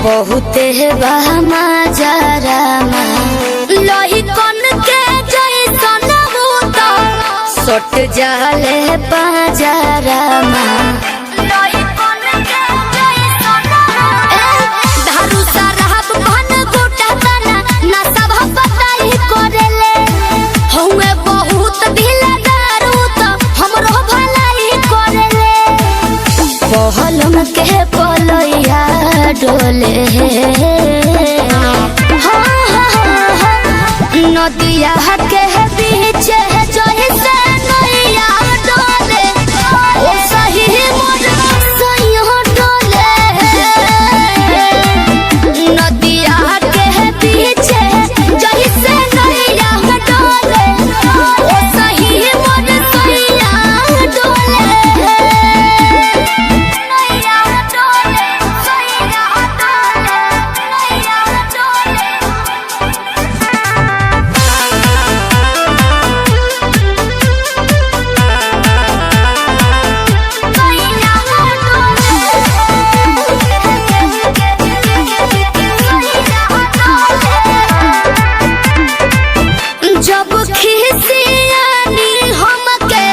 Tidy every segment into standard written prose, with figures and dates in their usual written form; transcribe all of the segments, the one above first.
बहुते बहमा जरामा लोही कन के जैसन भूत सट जाले पाजरामा लोही कन के जैसन धारू सरहब भन गोटा तना ना सब पताई करेले हउए बहुत ढीला दारू तो हमरो भलाई करेले पहलम के पलैया डोले नदिया के बीच जैसे नैया डोले ओ सही मोर सैया डोले नदिया के बीच जैसे नैया डोले ओ सही मोर सैया डोले नैया डोले सैया जब खिसियानी हमके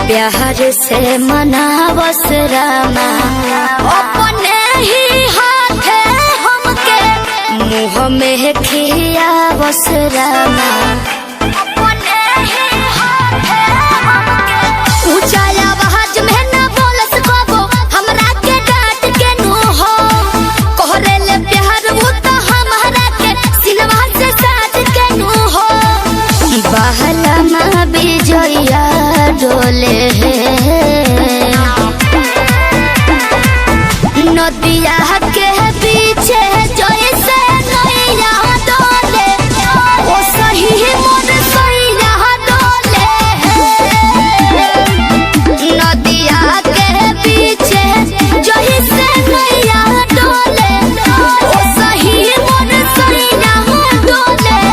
प्यार से मनावस रामा अपने ही हाथे हमके मुँह में खियावस रामा अपने ही हाथे हमके ऊंचा आवाज में न बोलस कबो हमरा के डांट के नु हो कहरेले प्यार वो तो हमरा के सिनवा से साथ के नु हो बहला माँ बिजया डोले नदिया के पीछे जैसे नैया डोले ओ सही मोर सैया डोले नदिया के पीछे जैसे नैया डोले ओ सही मोर सैया डोले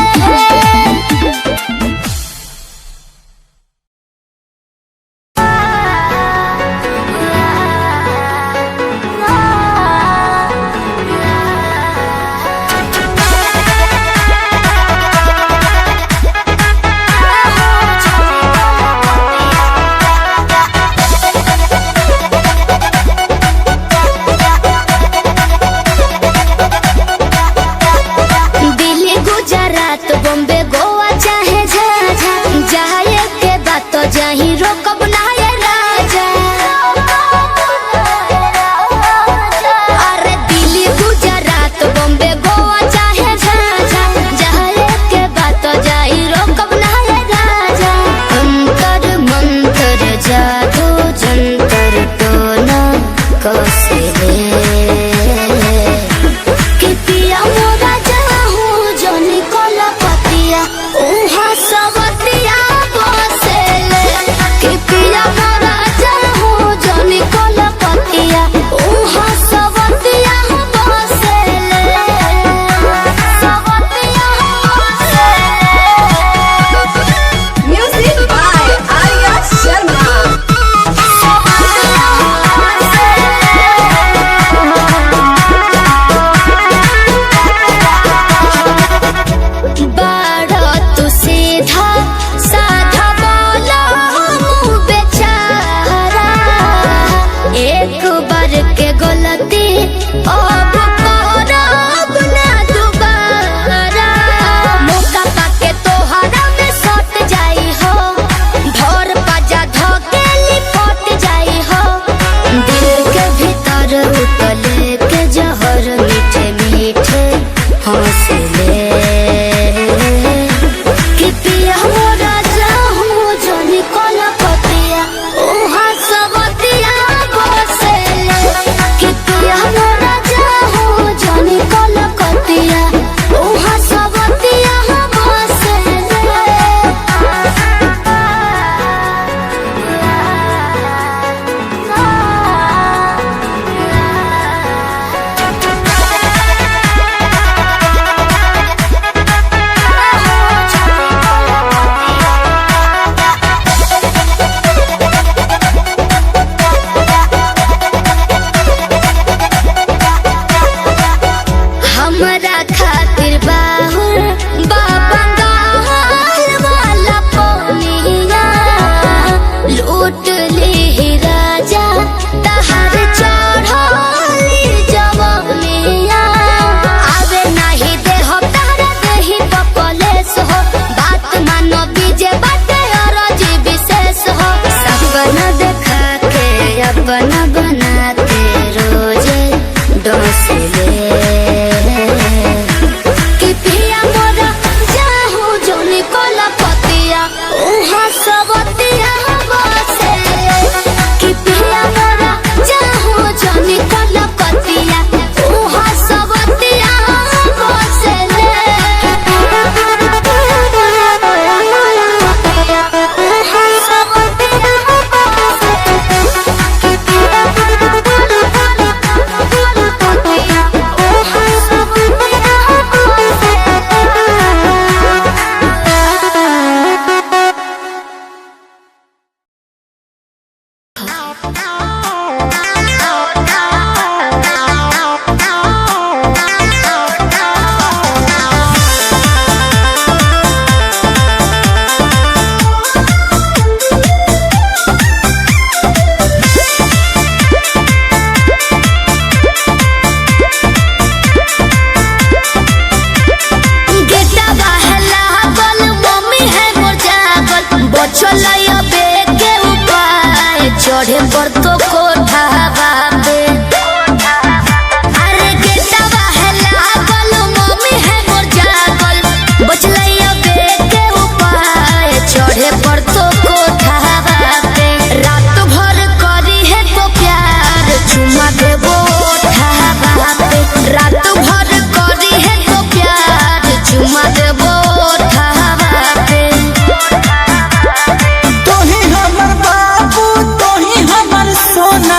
हमरा खातिर बाहुर बंगाल वाला पनिया लूट ली राजा तहर चढ़ली जवनिया आवे नहीं दे हो तारा देही पपलेस हो बात मानो बीजे बाटे और जी विशेष हो सपना देखा के अपना बना के रोजे डोसले कि पिया मोरा जाहू जो निकल पतिया उहाँ सबतिया बसे कि पिया मोरा जाहू जो निकल पतिया उहाँ सबतिया बसे चढ़े पर तो कोठा बापे अरे गेटवा है लागल मम्मी है मोर जागल बचलैया बेटे उपाय चढ़े पर तो कोठा बापे रात भर करी है तो प्यार चुमा देबो ओठा बापे रात भर करी है तो प्यार चुमा देबो ओठा बापे सोना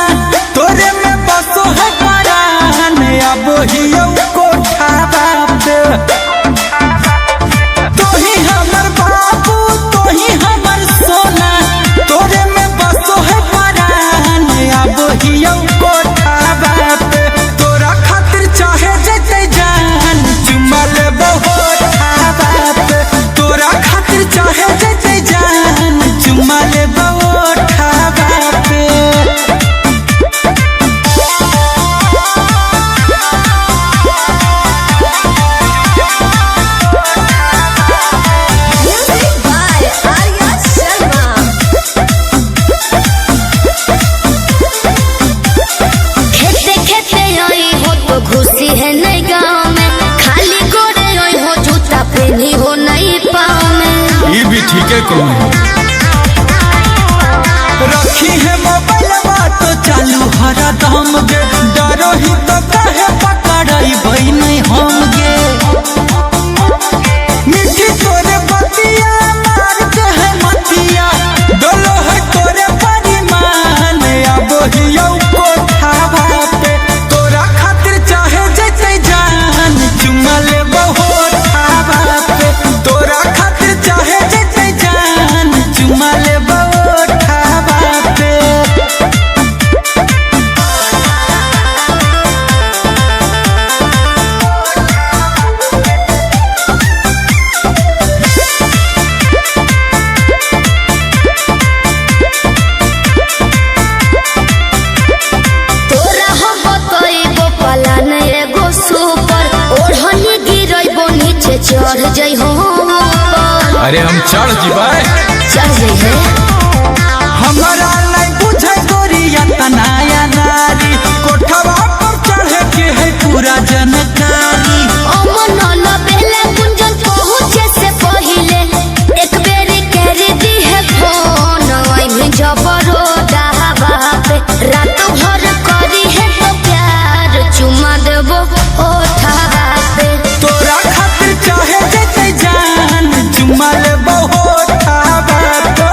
तोरे में बसो है परान अब हियो कोठा बापे तोही हमर बाबू तोही हमर सोना तोरे में बसो है परान अब हियो कोठा बापे तोरा खातिर चाहे जते जान चुमा लेबो ओठा बापे तोरा खातिर चाहे जते जान चुमा लेबो ओठा बापे घुसी है नहीं गाँव में खाली गोरे हो जूता पहनी हो नहीं पाँव में ये भी ठीक है कौन रखी है मोबाइल बात चालू हरा दम गे डरो ही तो कहे पकड़ाई भाई नहीं हम गे मीठी तोरे बतिया मार के है मतिया डोलो है तोरे परिमान अब हियो कोठा बापे तोरा खातिर चाहे जते जान चुमा लेबो ओठा बापे तोरा खातिर चाहे जते जान चुमा लेबो ओठा बापे तोरा हम बतइबो पलान एगो सुपर ओढ़नी गिरइबो नीचे चढ़ जइहो ऊपर अरे हम चढ़ जीवाए चढ़ जइहे हमारा नहीं बुझे गोरिया तनाया नारी कोठवा पर चढ़े के है पूरा जानकारी अमन लबेले गुंजन पहुँचे से पहिले एक बेरी कर दी है फोन आई जबरो डहावा पे रात भर करी है तो प्यार चुमा देबो ओठा पे तोरा खातिर चाहे जते जान चुमा लेबो ओठा बापे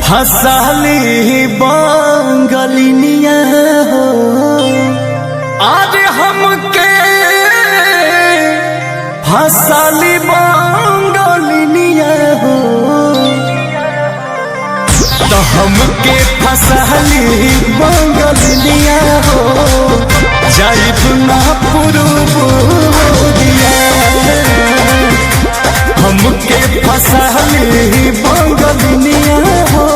फसाली बंगलिनिया हो आज हमके फसाली बंगलिनिया हो तो हमके फसाली बंगलिनिया हो जाइब ना पुरुबुरिया हमके फसाली बंगलिनिया हो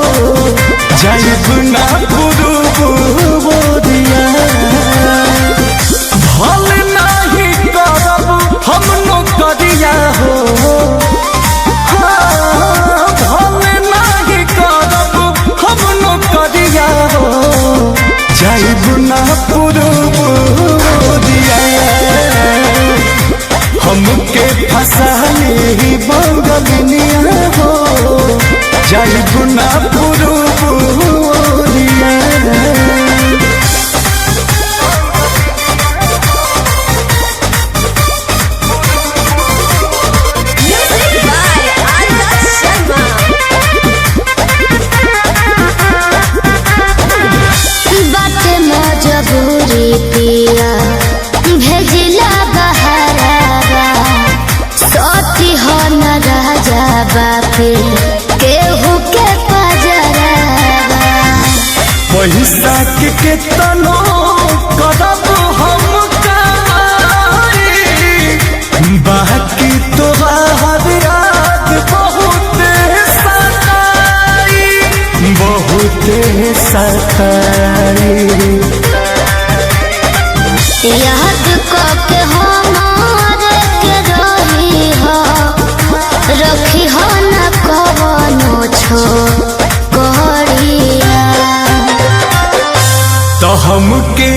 जाइब ना पुरुबुरिया भल नहीं करब हम नौकरिया हो भल नहीं करब हम नौकरिया हो जाइब ना पुरुबुरिया हमके फसाली बंगलिनिया हो जाइब ना पुरुबुरिया बाटे मजबूरी पिया भेजिला बहरावा सती हो न राजा बापे केहू के पजरावा पैसा के केतनो करब हम कमाई बाकी तोहार याद बहुत सताई याद के हमारे के रही हो रखी हो न कवनो छोकरिया तो हमके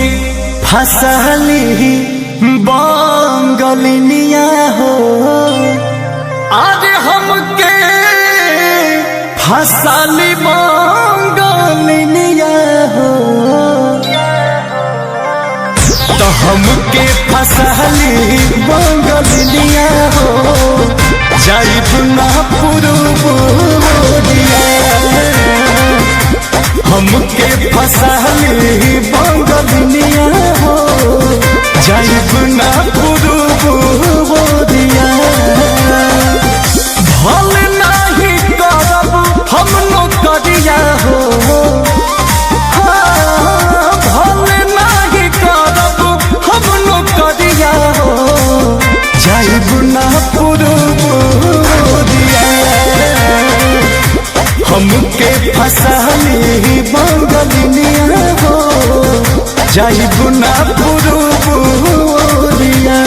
फसाली बंगलिनिया हो आज हमके फसाली बंगलिनिया हो तो हमके फसाली बंगलिनिया हो जाइब ना पुरुबुरिया हमके फसाली बंगलिनिया हो जाइब ना पुरुबुरिया भल नहीं करब हम नौकरिया हो भल नहीं करब हम नौकरिया हो जाइब ना पुरुबुरिया हमके फसाली बंगलिनिया हो जाइब ना पुरुबुरिया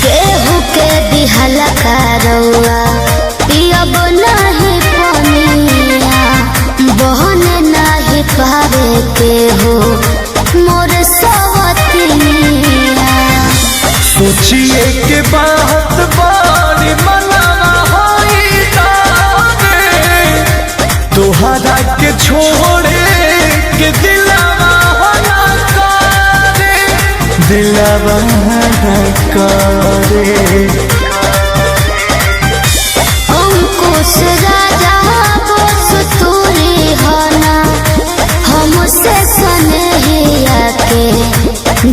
केहू के दिहला करौआ पियब नहीं पनिया बहन नहीं पावे केहू मोर सवतिनिया सोचिए के बात बारी मनाना होई तारे तोहरा के छोड़े के दिलवा ना करे दिलवा ना करे अंकुश राजा बस तूरी हना हमसे सनहिया के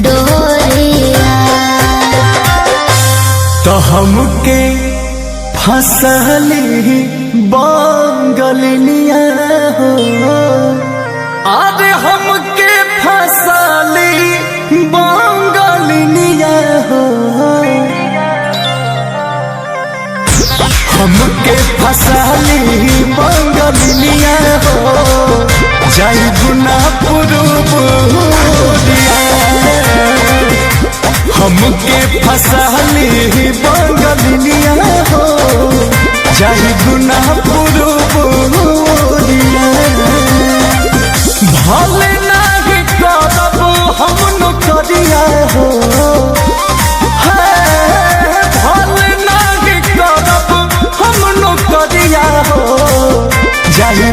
डोरिया तो हमके फसली बंगलिनिया हो आज हमके फसली बंगलिनिया हो हमके फसली बंगलिनिया हो जाइब ना पुरुबुरिया हमके फसाली बंगलिनिया हो जाइब ना पुरुबुरिया भले नहीं करब हम नौकरिया हो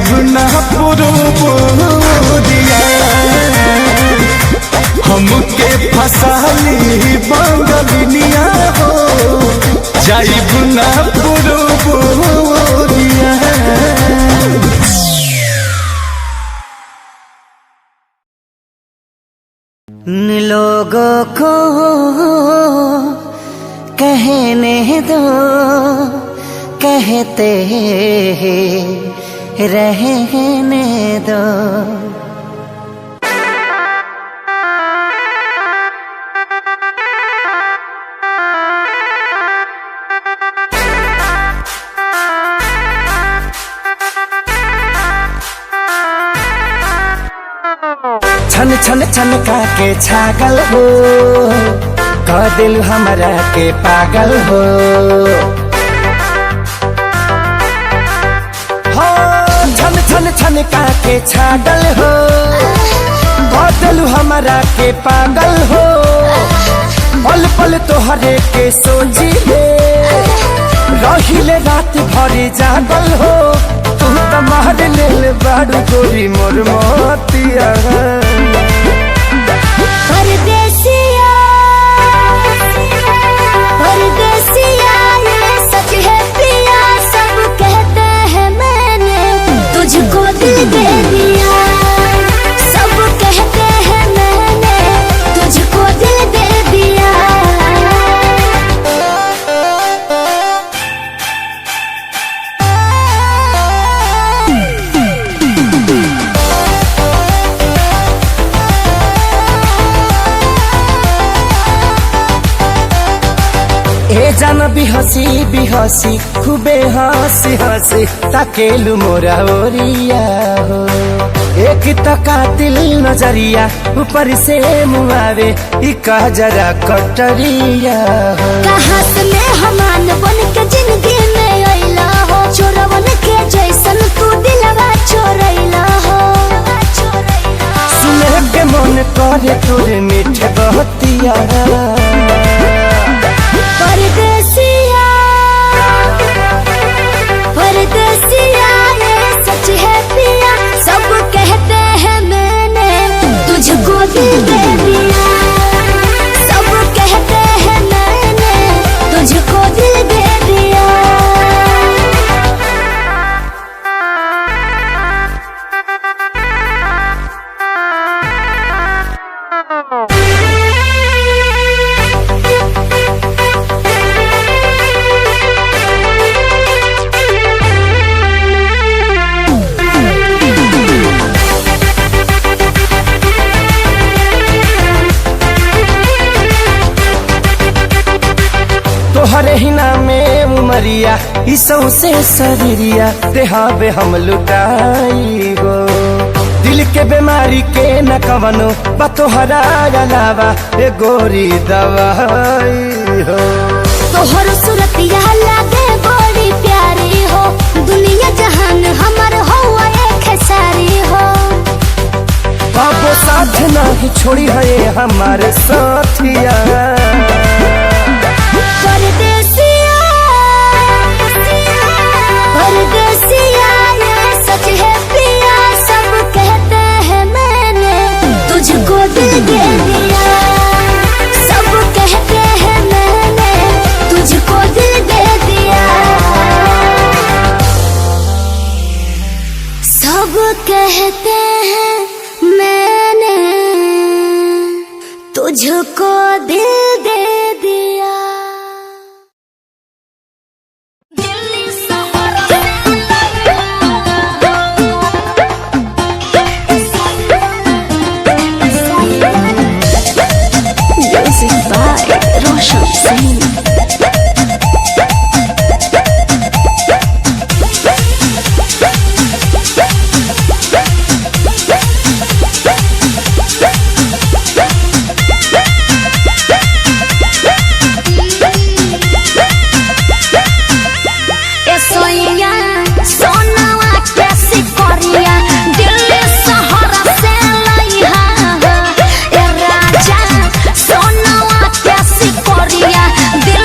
जाइब ना पुरुबुरिया हमके फसाली बंगलिनिया हो जाइब ना पुरुबुरिया। लोगों को कहने दो कहते रहने दो। छन छन छनका के छागल हो कह दिल हमरा के पागल हो। हो छन छन छनका के छागल हो कह दिल हमरा के पागल हो। पल पल तोहरे के सोची ले रहिले रात भरी जागल हो। तू तो मार ले बाड़ू गोरी मोर मोतिया। परदेसिया परदेसिया ये सच है पिया सब कहते हैं मैंने तुझको दिल दे दिया। सब कहते हैं मैंने तुझको दिल दे दिया। ए जान बिहसी खूबे हंसी हंसी ताकेलु मोरा ओरिया हो। एक तो कातिल नजरिया ऊपर से मुआवे इका जरा कटरिया हो। कहाँ से मेहमान बन के जिंदगी में अइला हो। चोरवन के जैसन तू दिलवा चोरैला हो। सुने के मन करे तोरे मीठे बहतिया। परदेसिया परदेसिया ये सच है पिया सब कहते हैं मैंने तुझको दिल दे दिया। सब कहते हैं मैंने तुझको दिल दे दिया। तोहरे ही नामे उमरिया इसौ से शरीरिया देहाबे हम लुटाई हो। दिल के बीमारी के न कवनो बा तोहरा अलावा ए गोरी दवाई हो। तोहर सूरतिया लागे बड़ी प्यारी हो। दुनिया जहान हमर हो एक सारी हो। बाबो साथ नहीं छोड़ी है हमारे साथिया। परदेसिया परदेसिया ये सच है पिया सब कहते हैं मैंने तुझको दिल दे दिया। सब कहते हैं मैंने तुझको दिल दे दिया। सब कहते हैं मैंने तुझको दिल दे दिया। Music by Roshan Singh. दिल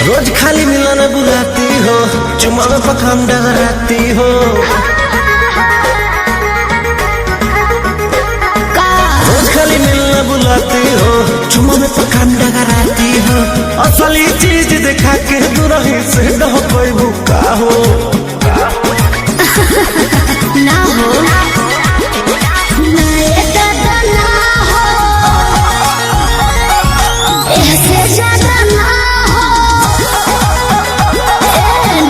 रोज खाली मिलना बुलाती हो, चुमा में पखाम डगराती हो। रोज खाली मिलना बुलाती हो, चुमा में पखाम डगराती हो। असली चीज दिखा के दुरही से डह कोई भूखा हो ना हो ना ये दादा ना हो, ऐसे ज्यादा ना हो,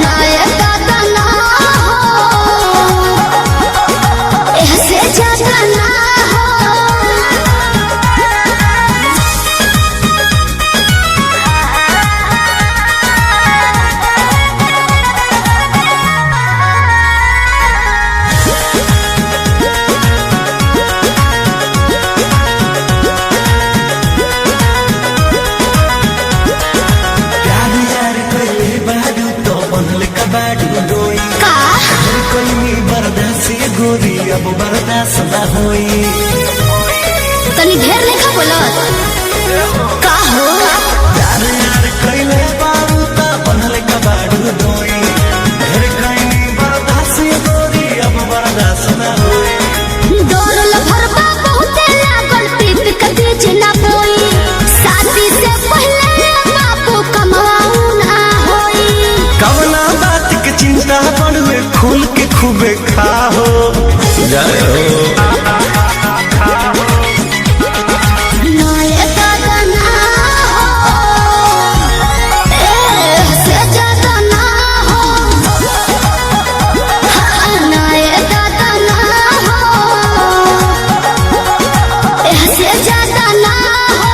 ना ये दादा ना हो, ऐसे ज्यादा ना हो। गोरी अब बर्दाश्त न होई, तनी ढेर लेखा बोलत का हो। यार यार कइले बाबू ता बनल कबाड़ू दोई, ढेर कइनी बर्दाश्त गोरी अब बर्दाश्त न होई। दौड़ल भरबा बहुते लागल, पीप के बीच ना बोई, शादी से पहले बापू कमाऊ ना होई। कवना बात के चिंता पड़वे, खुल के खूबे खाओ जाए हो। ना ये दादा ना हो, ऐसे ज्यादा ना हो, हाँ, ना ये दादा ना हो, ऐसे ज्यादा ना हो।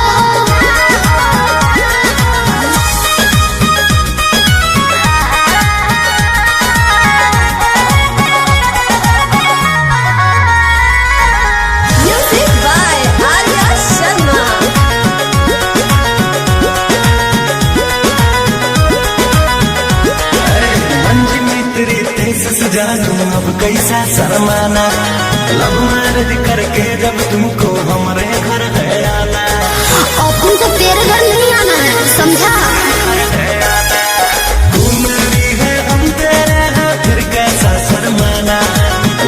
Music by Arya Sharma. मंजी मित्री तेज सजानू अब कैसा शर्माना, लव मैरिज करके जब तुमको हमारे घर है आना। और तुमको तेरे घर नहीं आना है, समझा। तू मेरी है हम तेरे हैं, फिर कैसा शर्माना,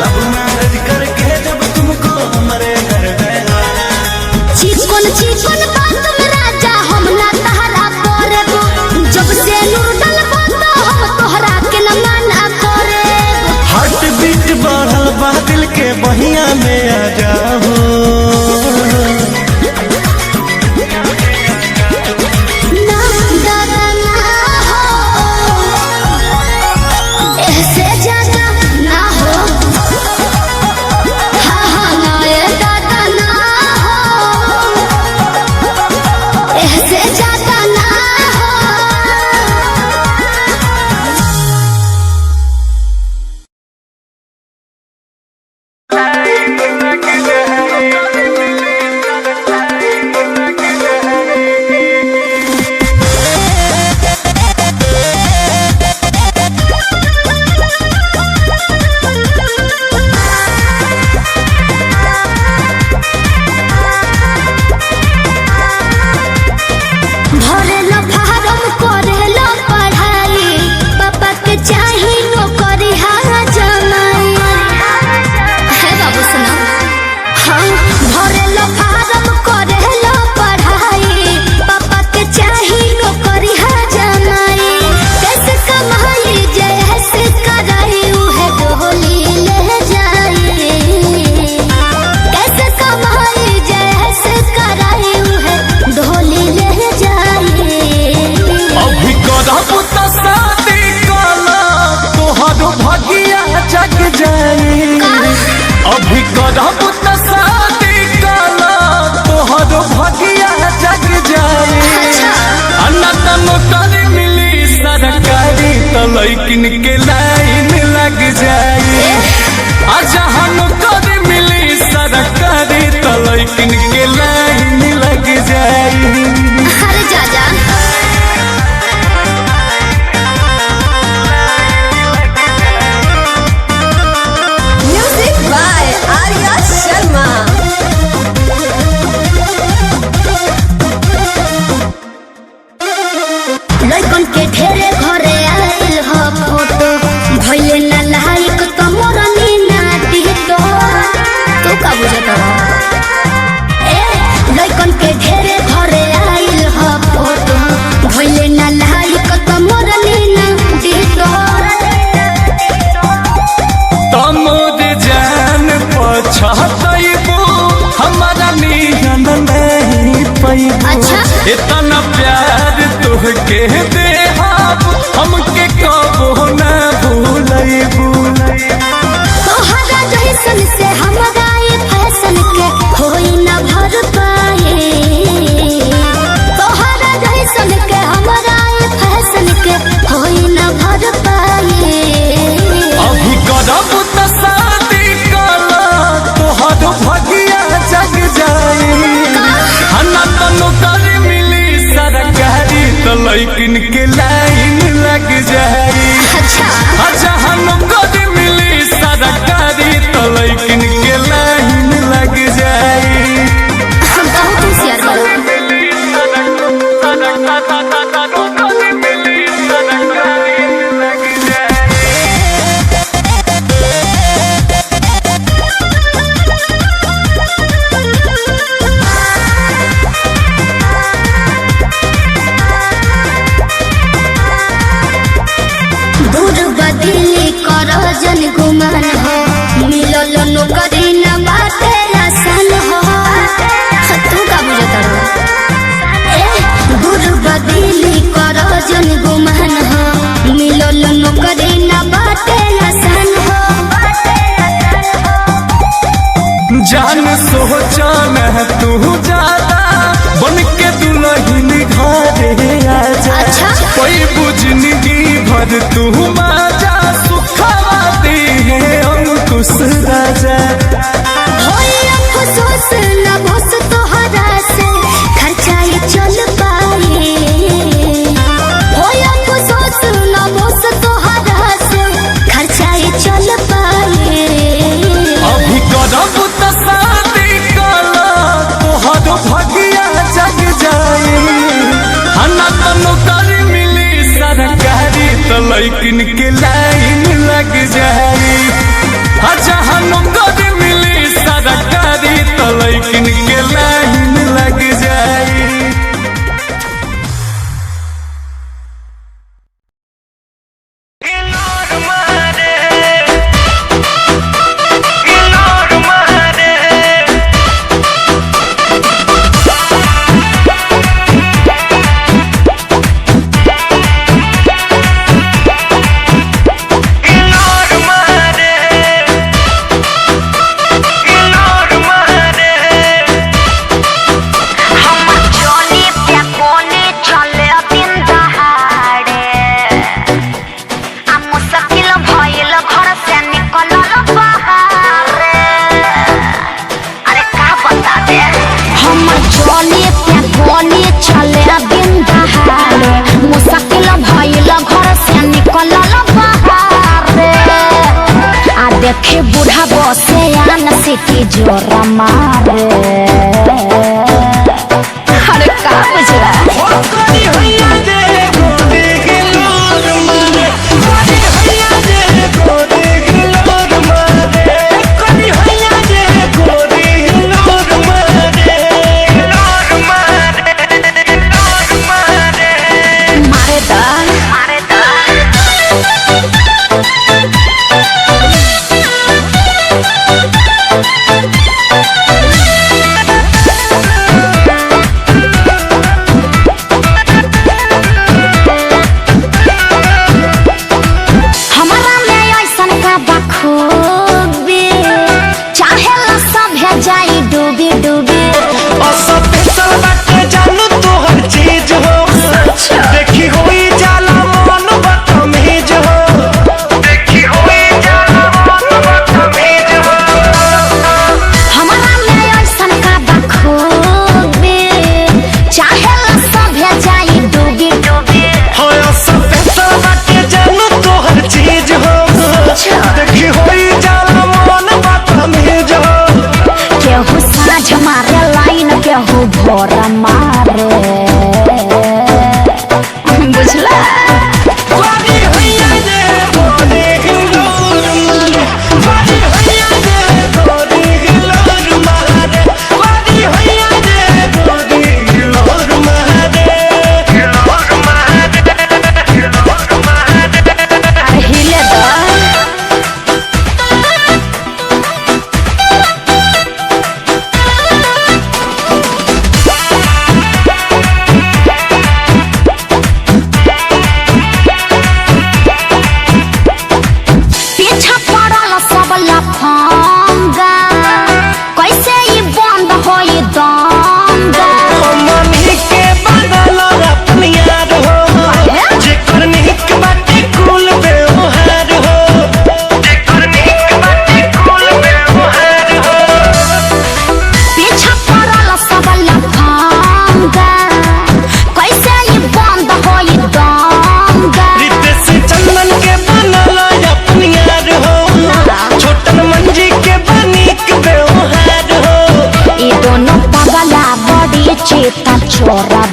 लव मैरिज करके जब तुमको हमारे घर है आना। चिकन बात में राजा हम ना तहरा करे, जब से नूर डलबा तो हम तोहरा के न मना करे। हार्ट बीट बढ़ल बा, दिल के बहिया में आ जाओ। ना दादा ना हो, ऐसे ज्यादा ना हो, हाँ हाँ ना ये दादा ना हो, ऐसे ज्यादा ना हो। भरेला फारम करेला पढ़ाई, पापा के चाही नौकरी हारा जमाई। है बाबू सुना, हाँ भरेला फारम करेला पढ़ाई, पापा के चाही नौकरी हारा जमाई। कैसे कमाई जैसे कराई उहे डोली ले जाई, कैसे कमाई जैसे कराई उहे डोली ले जाई। अभी करब त शादी काला तोहरो भगिया जग जाई। अभी करब त शादी काला तोहरो भगिया जग जाई। अनत नौकरी मिली सरकारी त लइकिन के लाइन लग जाई। आ जहाँ नौकरी मिली सरकारी त लइकिन के लाइन लग जाई। अरे जा जा। Music by Arya Sharma. लइकन के ढेरे घरे आइल ह फोटो भइले ना लाइक त मोरनी ना दितो तू का बुझत ए लइकन के ढेरे घरे आइल ह फोटो भइले ना लाइक त मोरनी ना दितो तमोद जान पछतइबू हमारा नियन नहीं पैबू अच्छा। इतना प्यार तुहके देहाब हमके कबो ना भूलइबू तोहरा जैसन से हमरा ये फैशन के होई ना भर पाए तोहरा जैसन के हमरा ये फैशन के होई ना भर पाए अभी करब त शादी कला तोहर भगिया जग जाई हना तनु कर मिली सरकारी त लइकिन के लाइन लग जाई अच्छा जहन कर मिली सरकारी त लइकिन के लाइन लग जाई हम बहुत होशियार बाड़ू दूर बदली कर जन गुमान हो मिलल नौकरी न बाटे आसान हो तू का बुझत ए दूर बदली कर जन गुमान हो मिलल नौकरी न बाटे आसान हो जान सोचा न तू ज्यादा बन के दुल्हन घरे आजा अच्छा। कोई बुझनगी भर तू माजा सुखवा दे अंकुश राजा होई अफसोस न बस तोहरा से खर्चा ये चल पाए होई अफसोस न बस तोहरा से खर्चा ये चल पाए अभी करब त शादी कला तोहर भगिया जग जाई हना तनु कर मिली सरकारी त लइकिन के लाइन लग जाई जहन कर मिली सरकारी त लइकिन के लाइन लग जाई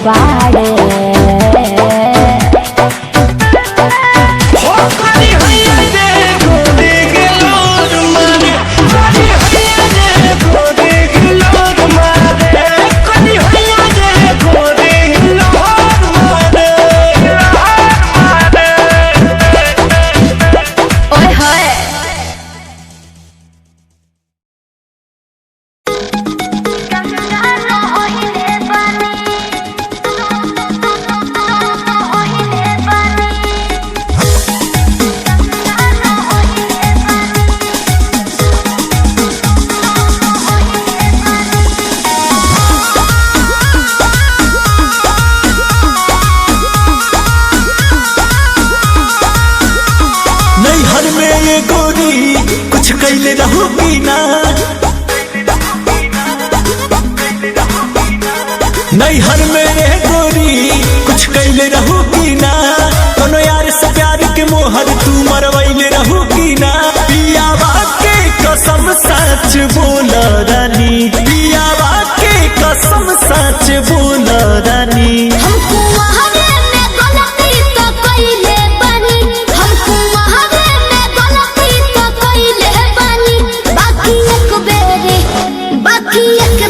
बाड़े। कैले रहूगी ना नैहर मेरे गोरी कुछ कैले रहूगी ना कोनो यार से प्यार के मोहर तू मरवैले रहूगी ना पियावा के कसम सच बोल रानी पियावा के कसम सच बोल रानी हमको वहावे में गलती तो कइले बानी हमको वहावे में गलती तो कइले बानी बाकी एक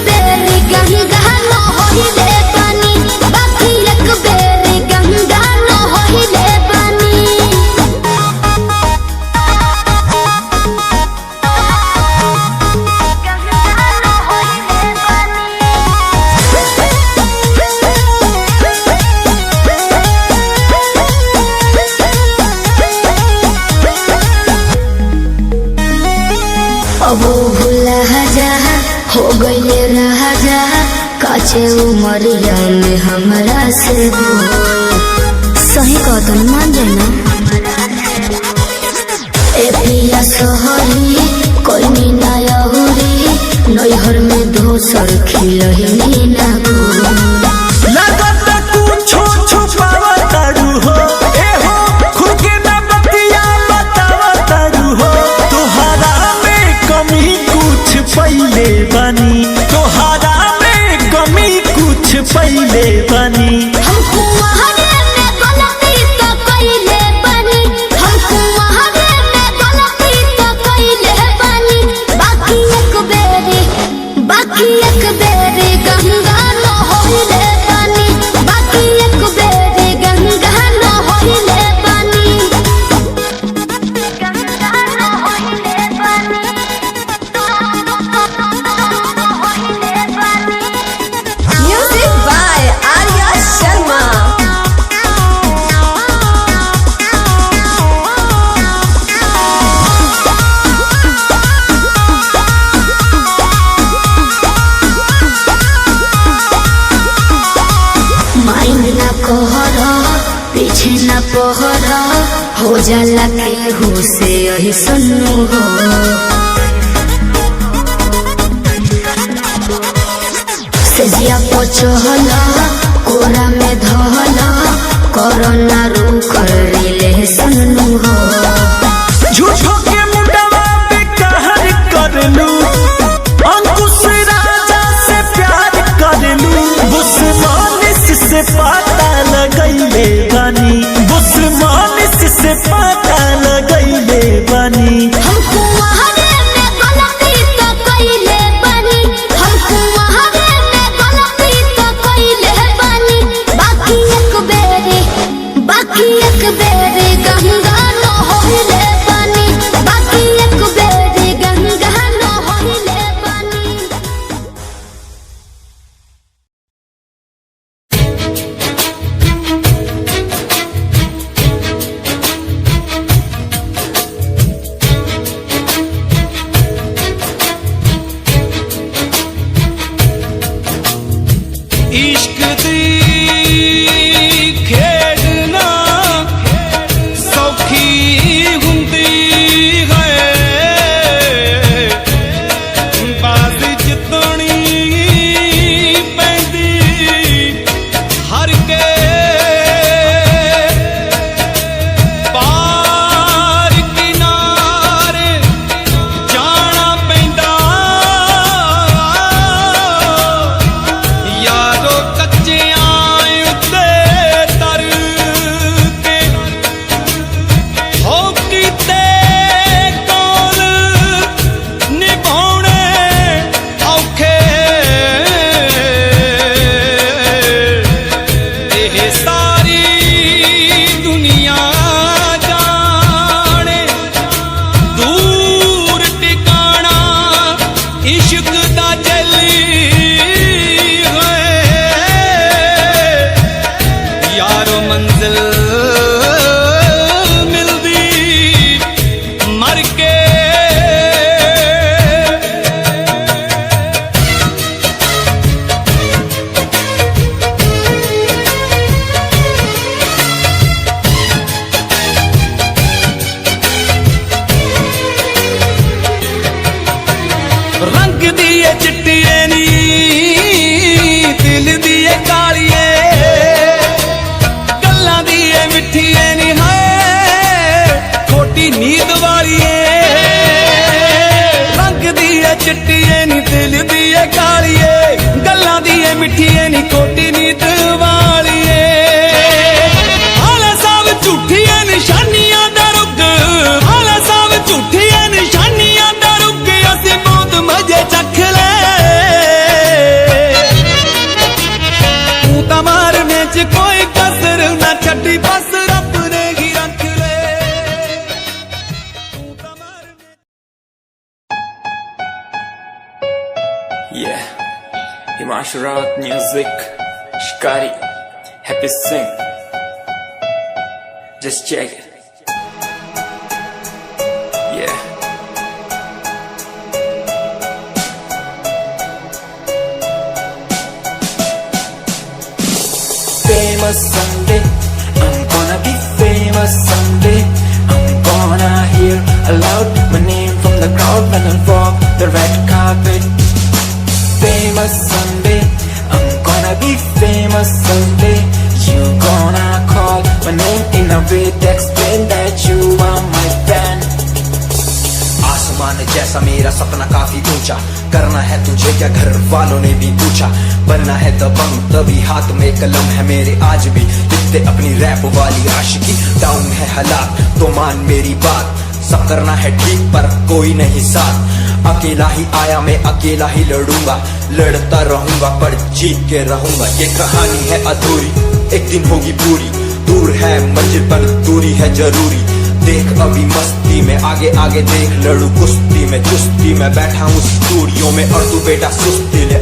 बेरी गंगा न होइले बानी बाकी एक बेरी गंगा न होइले बानी। अब भूला जा हो गईले राजा काचे उमरिया में हमरा से सही कहतन मान जाना ए पिया सोहरी कोई ना यहुरी नैहर में दोसर खिलही ना लगत कुछो छुपावा तारू हो ए हो खुद के ना बतिया बतावा तारू हो तोहरा में कमी कुछ पहिले बनी तोहरा में कमी कुछ पहिले बनी हमको वहावे में गलती तो कइले बानी हमको वहावे में गलती तो कइले बानी बाकी एक बेरी गंगा न होइले बानी बाकी एक बेरी गंगा न होइले बानी गंगा न होइले बानी होइले बानी। Music by Arya Sharma. Mind ना कहरा पीछे ना पहरा हो जाला केहू से यही सुनू हो सेजिया पचहला कोरा में धहला कोरोना रू कर ले सुनू हो झूठो के मुंडवा पे कहर कर लू अंकुश राजा से प्यार कर लू बुस्मानिस से पता लगैले बानी बुस्मानिस से पता लगैले बानी हमको वहावे में गलती तो कइले बानी हमको वहावे में गलती तो कइले बानी बाकी एक बेरी गंगा न होइले बानी बाकी एक बेरी गंगा न होइले बानी। चिट्टिए नी दिल दिए कालिए गल्लां दिए मिठिए नी कोटी नी दिवालिए आला सब झूठिए निशानियां दा रुग आला सब झूठिए निशानियां दा रुग असी मौत मजे चख ले तू तां मारने च कोई कसर ना छड्डी बस रब ने ही रख ले तू तां मारने Yeah, Himanshu Rawat music, Shikari, Happy Singh. Just check it. Yeah. Famous someday, I'm gonna be famous someday. I'm gonna hear aloud my name from the crowd when I walk the red carpet. Famous someday, I'm gonna be famous someday. You gonna call my name in a way to explain that you are my fan. आसमान जैसा मेरा सपना काफी ऊंचा करना है तुझे क्या घर वालों ने भी पूछा बनना है दबंग तभी हाथ में कलम है मेरे आज भी लिखते अपनी रैप वाली आशिकी डाउन है हालात तो मान मेरी बात सब करना है ठीक पर कोई नहीं साथ अकेला ही आया मैं अकेला ही लड़ूंगा लड़ता रहूंगा पर जीत के रहूंगा ये कहानी है अधूरी एक दिन होगी पूरी दूर है मंजिल पर दूरी है जरूरी देख अभी मस्ती में आगे आगे देख लड़ू कुश्ती में चुस्ती में बैठा हूँ स्टूडियो में और तू बेटा सुस्ती ले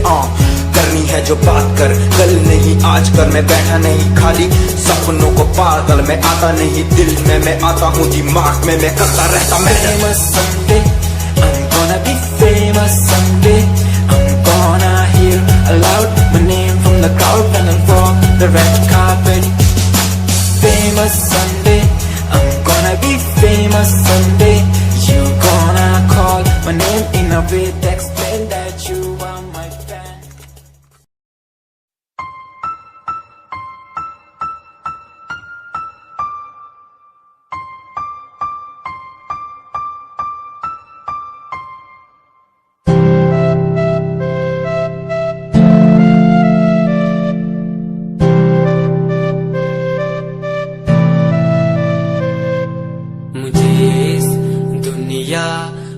करनी है जो बात कर कल नहीं आज कर मैं बैठा नहीं खाली सपनों को पागल मैं आता नहीं दिल में मैं आता हूँ दिमाग में मैं करता रहता मैं Famous someday, I'm gonna be famous someday. I'm gonna hear aloud my name from the crowd when I walk the red carpet. Famous someday, I'm gonna be famous someday. You gonna call my name in a way to explain that you are my fan. मुझे इस दुनिया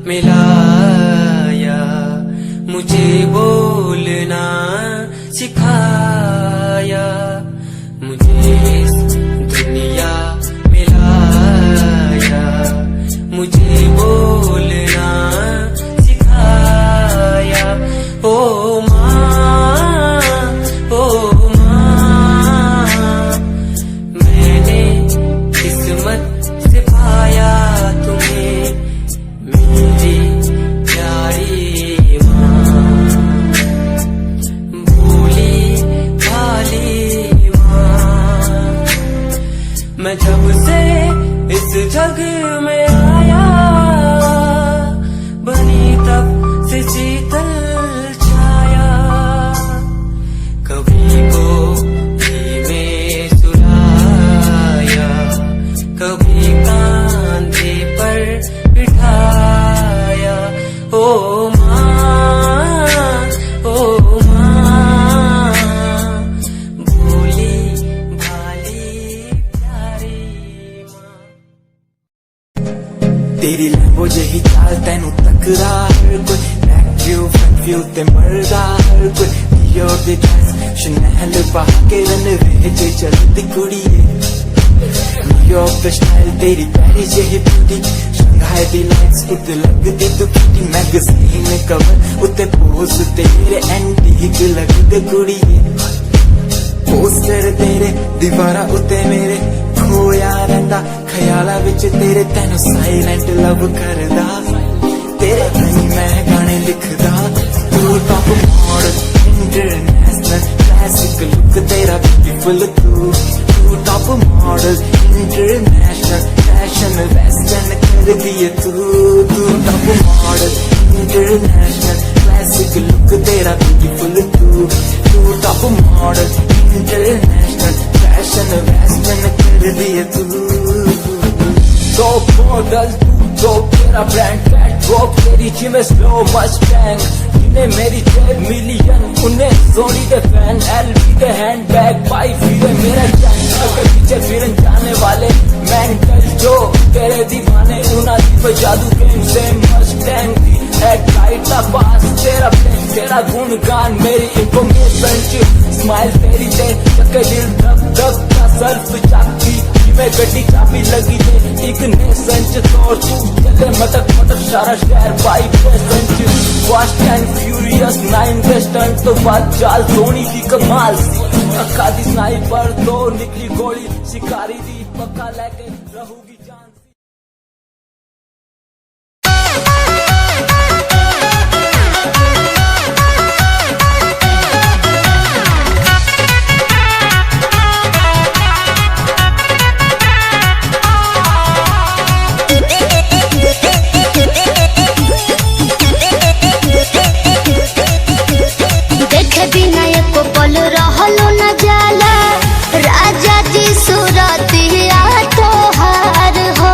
में लाया मुझे बोलना सिखाया मुझे इस दुनिया में लाया मुझे बोलना सिखाया ओ माँ मैंने किस्मत से पाया तुम्हें मेरी प्यारी माँ भोली भाली माँ मैं जब से इस जग में आया बनी तब से शीतल छाया कभी को में सुलाया कभी कांधे पर बिठाया ओ माँ भोली भाली प्यारी माँ तेरी लंबो जही चाल तैनू तकरा हर कोई बैक व्यू फ्रंट व्यू ते मरदा हर कोई दियो दे ड्रेस शनैल पा के रन वे चलती कुड़ी न्यूयॉर्क दा स्टाइल तेरी प्यारी जही ब्यूटी शंघाई दी लाइट्स उत्ते लगदी तू किटी मैगजीन कवर उत्ते पोज तेरे एंटीक लगदे कुड़िए पोस्टर तेरे दीवारा उत्ते मेरे खोया रहिंदा ख्याला विच तेरे तैनू साइलेंट लव करदा तेरे ताईं मैं गाने लिखदा तू top model international classic look तेरा ब्यूटीफुल तू top model international fashion western कर दिए तू top model international classic look तेरा ब्यूटीफुल तू top model international fashion western कर दिए तू टॉप मॉडल तू जो तेरा ब्रांड कैट वो तेरी जिम स्लो मस्टैंग जिन्हें मेरी 10 मिलियन उन्हें सोनी के फैन एलवी के हैंडबैग पाई फिर मेरा चैनल के पीछे फिर जाने वाले मेंटल जो तेरे दीवाने उना दी जादू गेम से मस्टैंग थी एट राइट द पास तेरा प्लेन तेरा गुणगान मेरी इन्फॉर्मेशन स्माइल तेरी दे चक्के दिल धक धक का सर्फ चाकी में गड्डी चाबी लगी थे एक ने संच तोड़ तू चले मटक मटक सारा शहर बाई पे संच फास्ट एंड फ्यूरियस 9 वेस्टर्न तो बात चाल सोनी की कमाल सी अक्का दी स्नाइपर तो निकली गोली शिकारी दी पक्का लेके रहूगी जान बिना एको पल रहलो न जाला राजा जी सुरतिया तोहार हो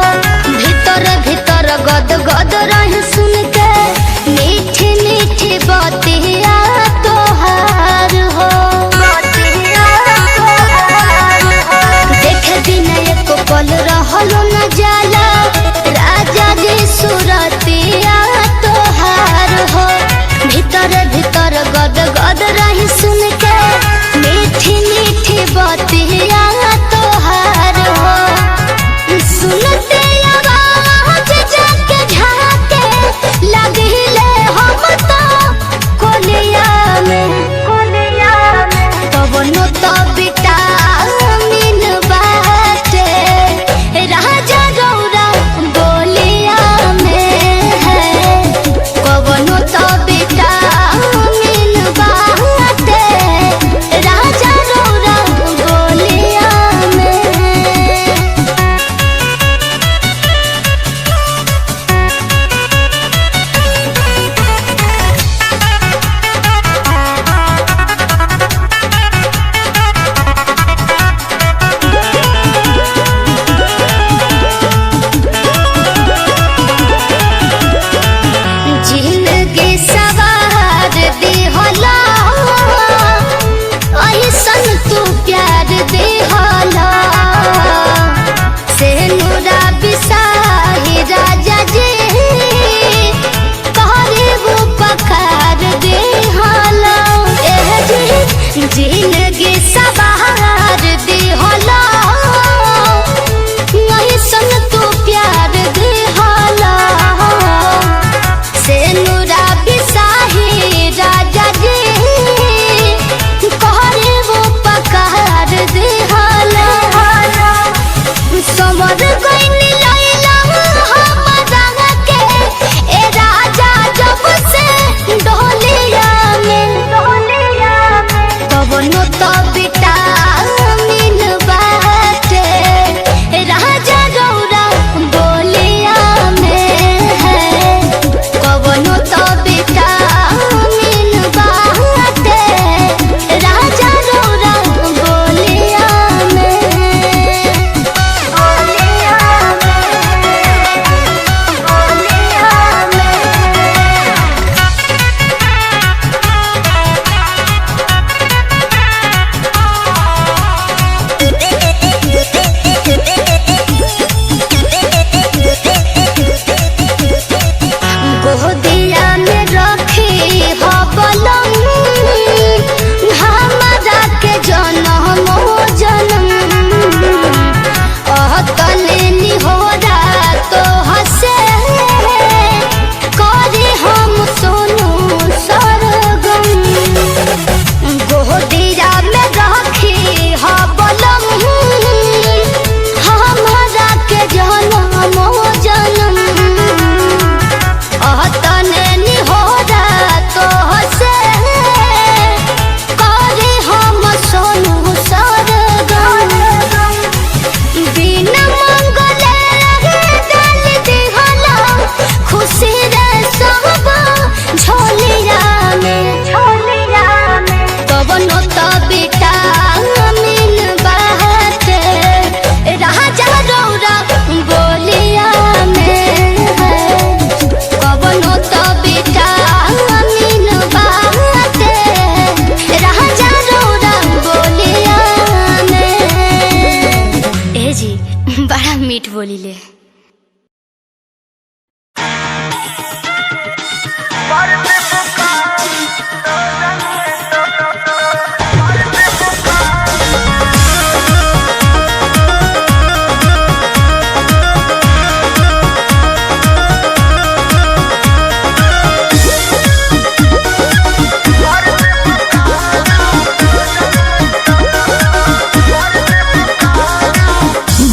बड़ा मीठ बोली ले।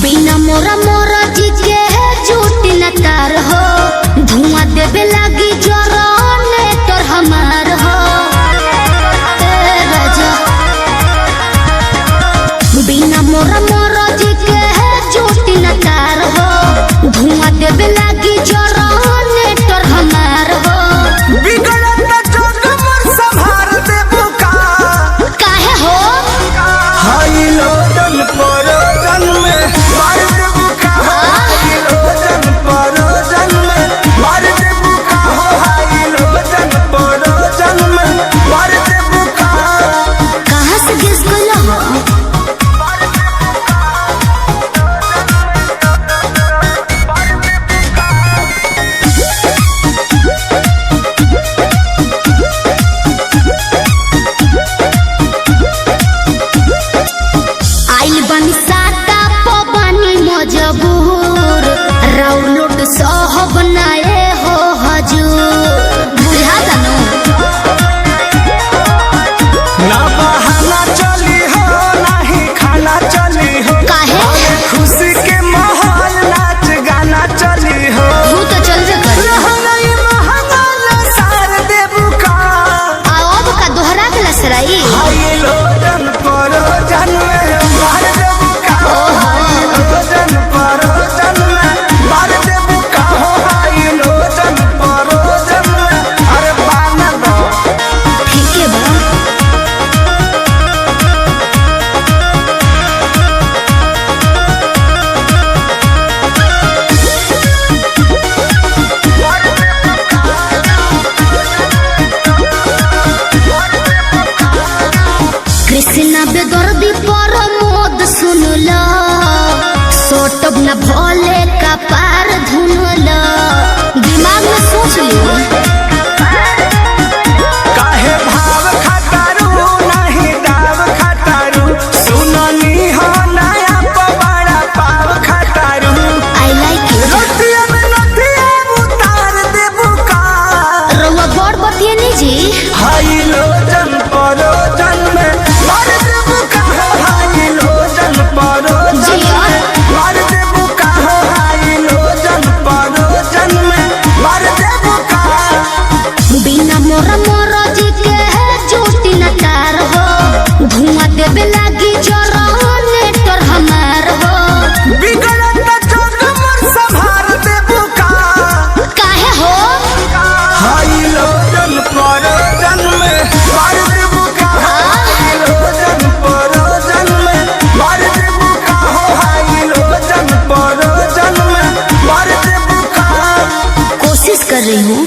बिना मोरा मोरा जी के झूठ न तार हो, धुआं देवे लगी जरने तोर हमार हो। ए राजा बिना मोरा मोरा जी के झूठ न तार हो, धुआं देवे लगी जरने तोर हमार हो। बिगड़त जोग मोर संभार देबू का काहे हो हाई लोटन परोजन में मार देबू का हाई लोटन परोजन में मार देबू का हाई लोटन परोजन में मार देबू का कहाँ से गिस गइल हो? आइल बनी साता पवनी मजबूर, राउलोट सहब नाए हो हजूर। बुझा दनो ना बहाना चली हो नहीं खाना चली हो काहे खुशी के माहौल नाच गाना चली हो तू तो चल जे कर। रहनई महंगा सार देबू का अब का दोहरा के लसराई। हाई लोटन परोजन में मार देबू का हाई लोटन परोजन में मार देबू का हाई लोटन परोजन में अरे बाना दो ठीक है बा। कृष्णा बेदर्दी पर मोद सुनला, सोटब न भोले का पार धुनला। दिमाग में सोच लियो। काहे भाव खटारू नहीं दाव खटारू सुननी हो नया पवाड़ा पाव खटारू आई लाइक इट। रोटिया में नथिया उतार देबू का रउआ बड़ बतिए नी जी। हाई लोटन परोजन में मार देबू का हाई लोटन परोजन जिया। में मार देबू का हाई लोटन परोजन में मार देबू का बिना मोरा मोरा जी के झूठ न तार हो, धुआं देवे लगी जरने तोर हमार हो। बिगड़त जोग मोर संभार देबू का काहे हो हाई लोटन परोजन में मार देबू का हाई लोटन परोजन में मार देबू का हाई लोटन परोजन में मार देबू का कोशिश कर रही हूँ।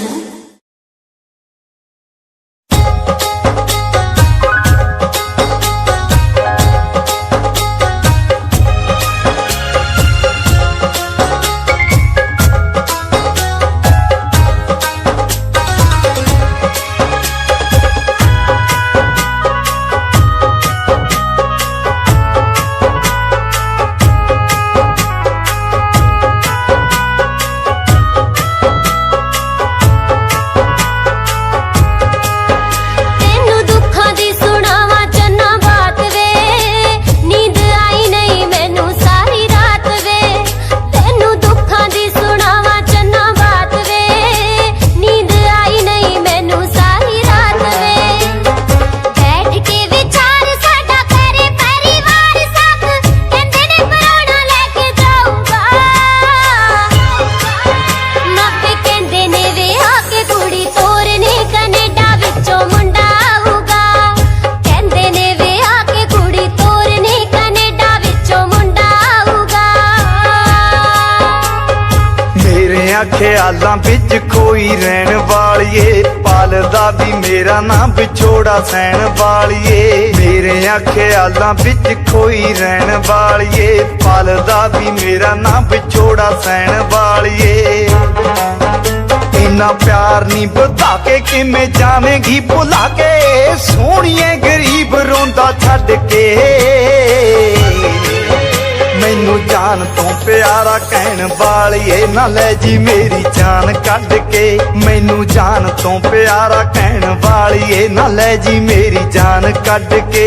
ख्यालां विच खोई रहन वालिए, पालदा भी मेरा नाम विछोड़ा सहन वालिए। मेरे ख्यालां विच खोई रहन वालिए, पालदा भी मेरा नाम विछोड़ा सहन वालिए। इन्ना प्यार नी बता के किमें जावेंगी भुला के, सोहणिए गरीब रोंदा छड्ड के। मैनू जान तो प्यारा कहन वालिए, ना ले जी मेरी जान कढ के। मैनू जान तो प्यारा कहन वालिए, ना ले जी मेरी जान कढ के।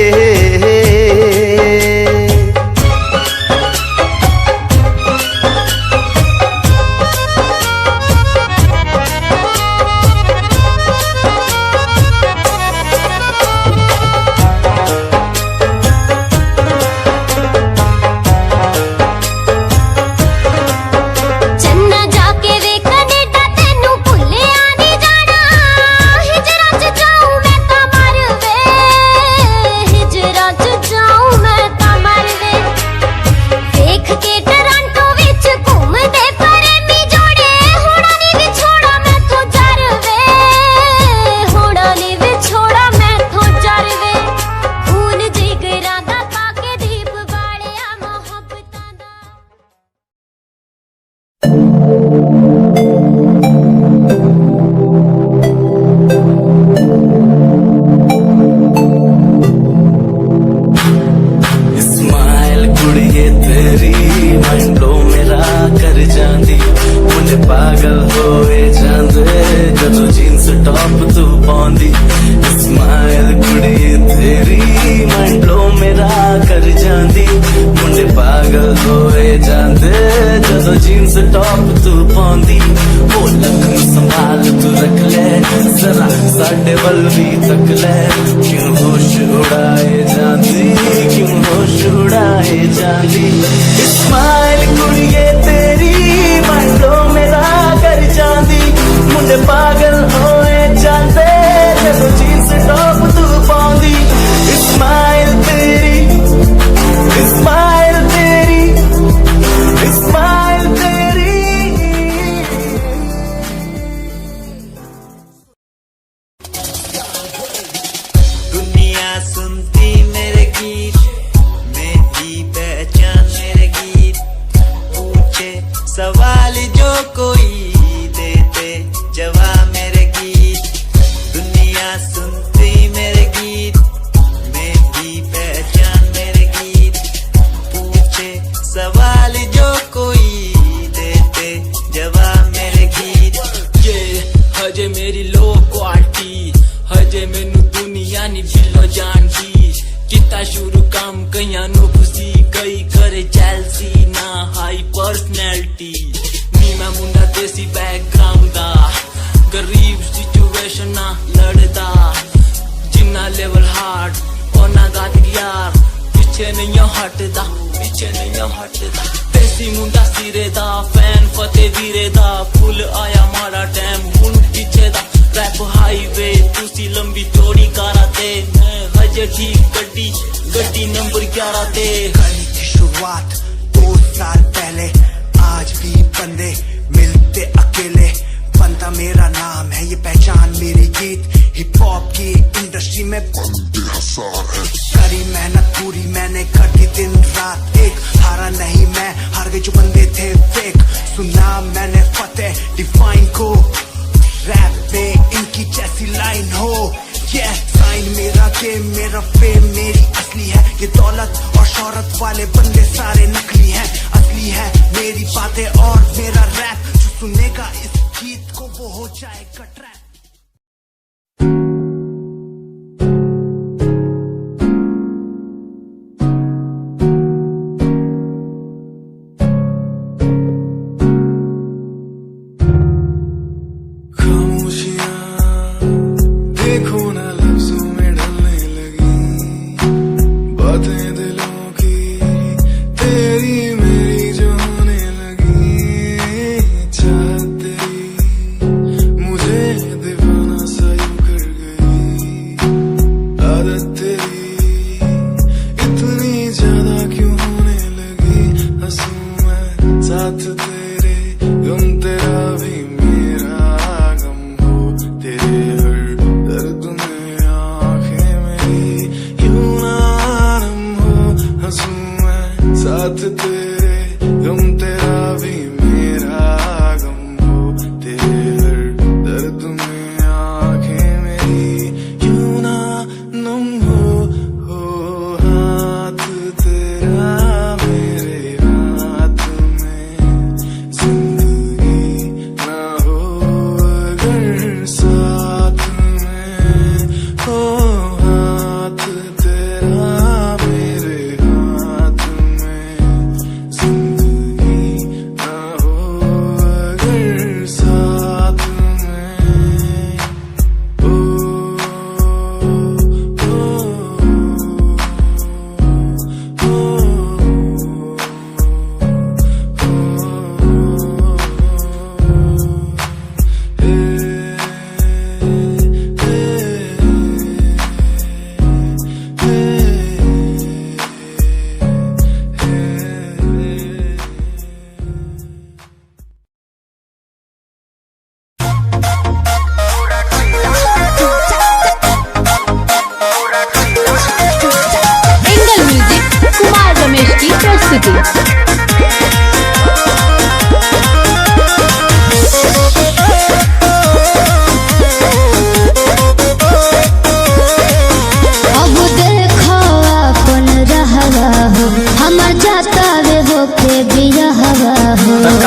साथ तेरे गम तेरा भी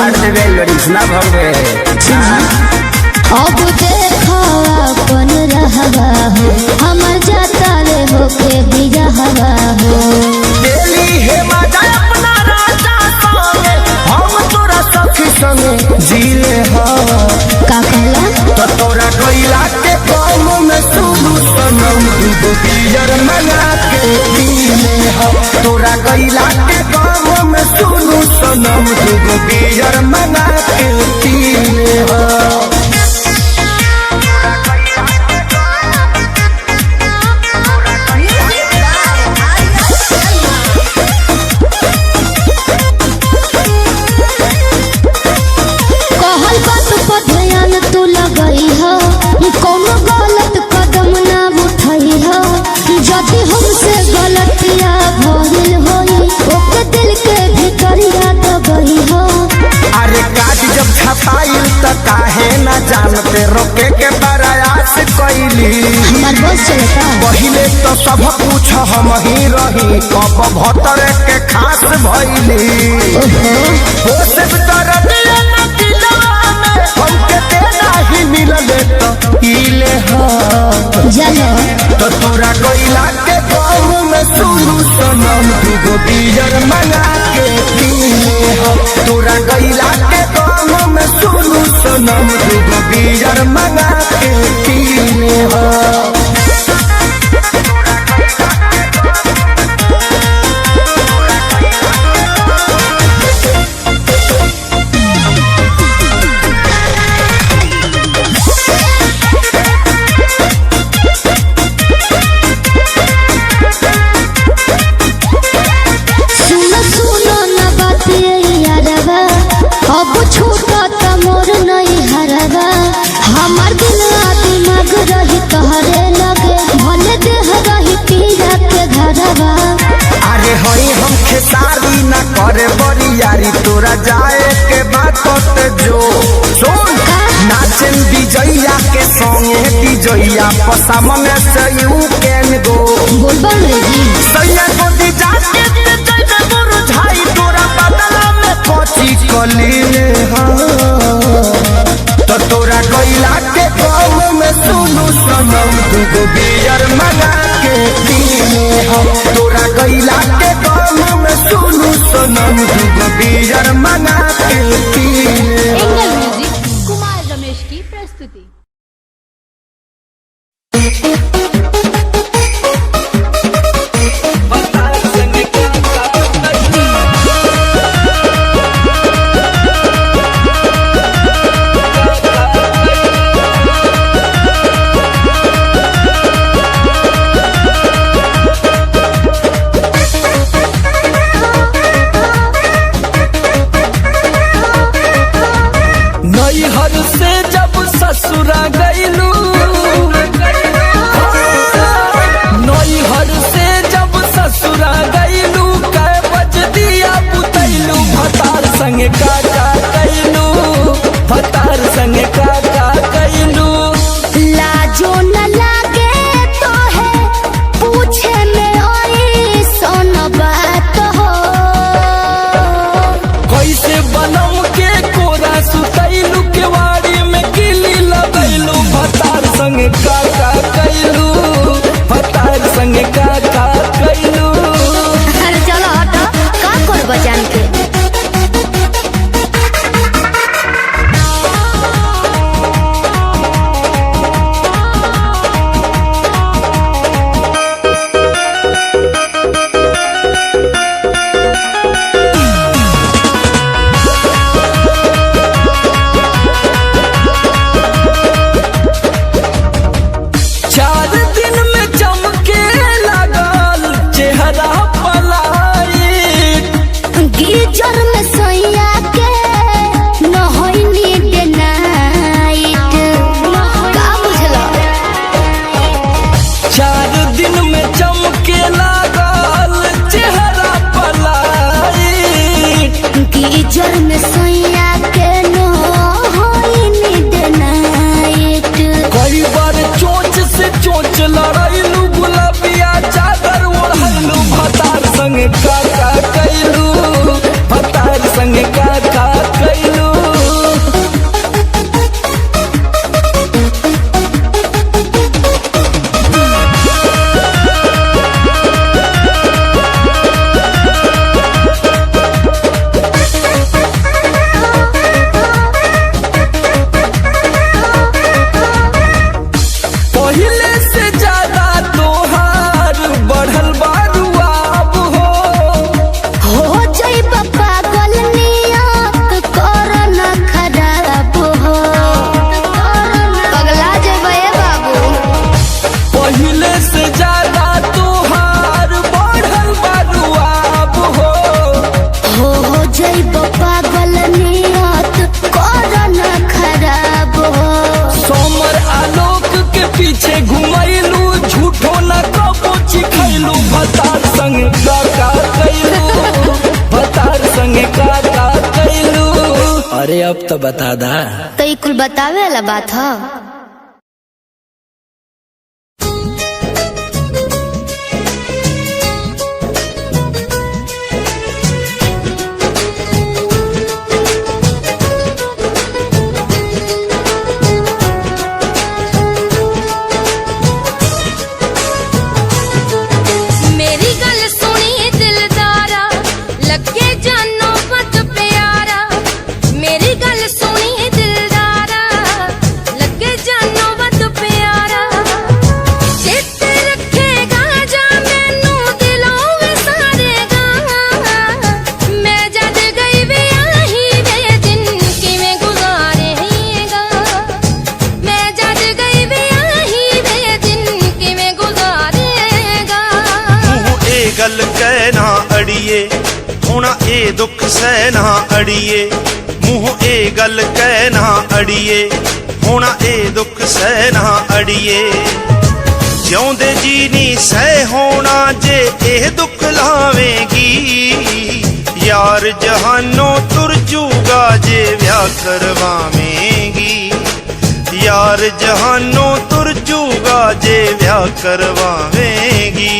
काट देवे लड़ीस ना भगवे। अब देखो अपन रहवा हो हमर जाता रे होके बिजा हवा हो। दिल्ली है मजा अपना राजा संगे हम तोरा सखी संगे जीले हो। का कहला तो तोरा कोइला के काम में सुनु सनम दूगो बियर मंगा के पीले हो। तोरा कोइला के काम में सुनु सनम दूगो बियर मंगा के पीले हो। कहल बात पर ध्यान तू लगई हो कोनो गलत कदम ना उठई हो। यदि हमसे गलतियां भइल होई ओके दिल के भीतरिया दबई हो। अरे काज जब छपाइल त काहे ना जानते रोके के प्रयास कैली। हमार बस चलता पहिले तो सब कुछ हम ही रही कब भतर के खास भइली। हो सब तरह हमके देना ही मिलले तो इले हो। जानो तो तोरा कोइला के गाँव में सुनु सनम दूगो बियर मंगा के पीले हो। तोरा कोइला के गाँव में सुनु सनम दूगो बियर मंगा के पीले हो। सुनो सुनो ना बात ये यारवा अब छूटा त मोर नहीं हरवा। हमार दिल दिमाग रही तोहरे लगे भले देह रही पीरा के घरवा। अरे हई हम खेसारी ना करे बड़ी यारी तोरा जाए के बात ते जो सुन नाचन विजया के संगे विजया पसामने से यू कैन गो। बोलबम रे जी सैया को दी जाके ते जइबे मुरझाई तोरा बदला में कोची कलीले हो। तो तोरा कोइला के गाँव में सुनु सनम दूगो बियर मंगा के पीले हो। तोरा कोइला के गाँव में सुनु सनम दूगो बियर मंगा के पीले हो। एंगल म्यूजिक कुमार रमेश की प्रस्तुति। नैहर से जब ससुरा गईलू नैहर से जब ससुरा गईलू कै बज दिया बुतैलू भतार संगे काका कैलू भतार संगे काका कैलू। लाजो न लागे तो है पूछे में ओई सोन बात हो। कैसे बनम के कोरा सुतैलू केवाड़ी में किली लगैलू भतार संगे काका कैलू भतार संगे काका कैलू। अरे चलो हटो का करब जान के। चार दिन में चमके लगल चेहरा पलायित। गीजर में सोया के न होई नींद नाइट का बुझला। चार दिन में चमके लगल चेहरा पलायित। गीजर में सोया के न होई नींद नाइट। कई बार चोंच से चोंच लड़ैलू गुलाबिया चादर ओढ़लू भतार संगे काका कैलू भतार संगे काका कैलू। अरे अब तो बता दा। तो ये कुल बतावे वाला बात है। होना ए दुख सहना अड़िए मूह ए गल कहना अड़िए होना ए दुख सहना अड़िए जिਉਂਦੇ जी नी सह होना जे ए दुख लावेगी यार जहानों तुर जूगा जे ब्याह करवावेगी यार जहानों तुर जूगा जे ब्याह करवावेगी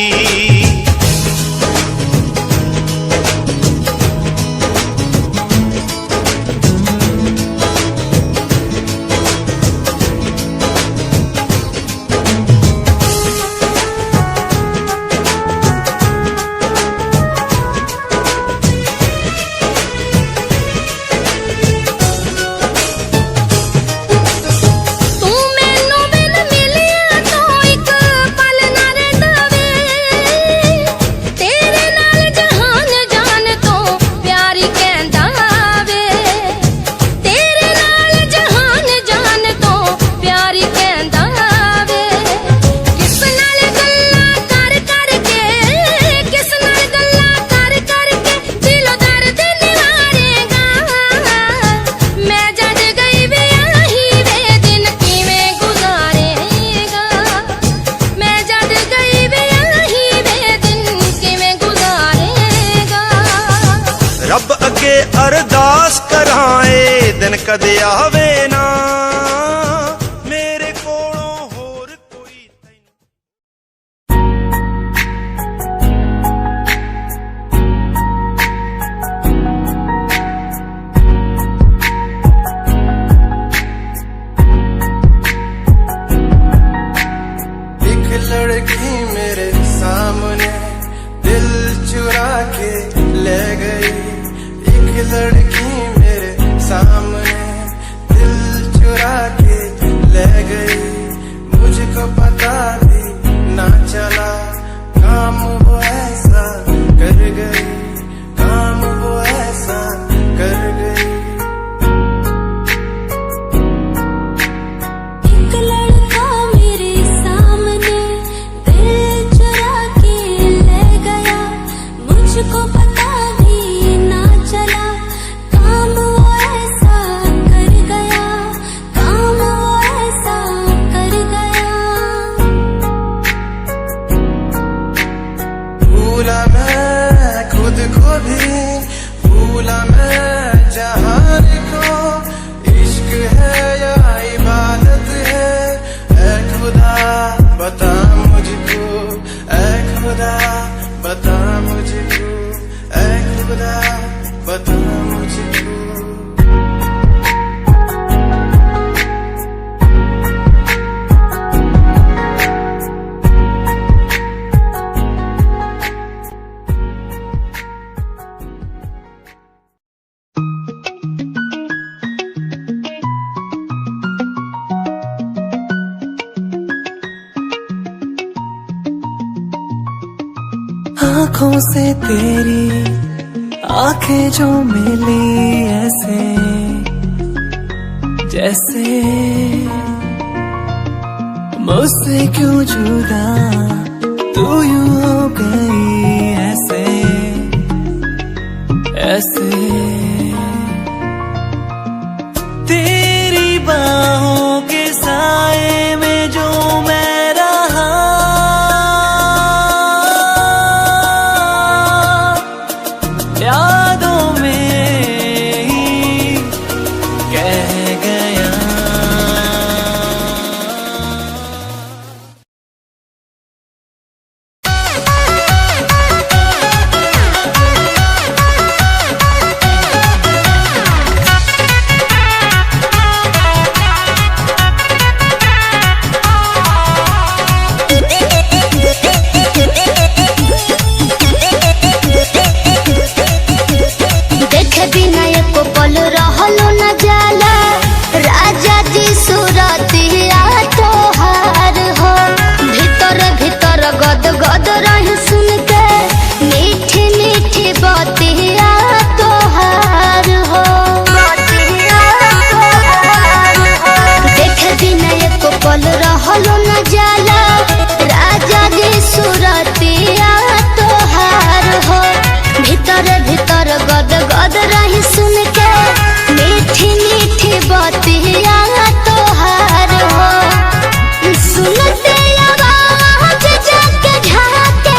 अरदास कराए दिन कदे आवे ना मेरे कोलों होर कोई एक लड़की मेरे सामने दिल चुरा के ले गई लड़की मेरे सामने दिल चुरा के ले गई मुझको पता भी ना चला काम वो ऐसा कर गई काम वो ऐसा कर गई एक लड़का मेरे सामने दिल चुरा के ले गया मुझको पता भी ना चला भूला मैं जहान को इश्क है या इबादत है ऐ खुदा बता मुझको ऐ खुदा बता मुझको ऐ खुदा बता मुझको आँखों से तेरी आंखें जो मिली ऐसे जैसे मुझसे क्यों जुदा तू यूं हो गई ऐसे ऐसे तेरी बाहों के साए में जो मैं रहा यादों में ही बतिया तोहार हो सुनते आवाज जाके झाके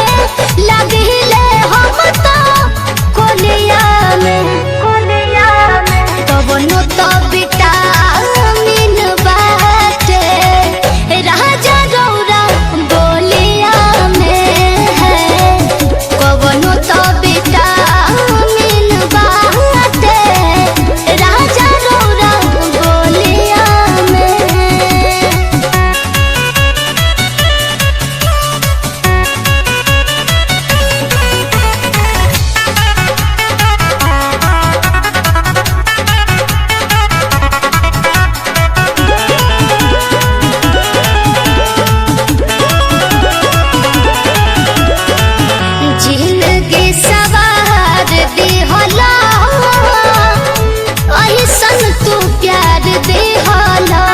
लगिले हम तो कोलिया में तब नो तो विटामिन बाटे राजा रौरा बोलिया में है कवनो तो विटामिन बाटे राजा रौरा बोलिया में। जिंदगी सवार दिहला ऐसन तू प्यार दिहला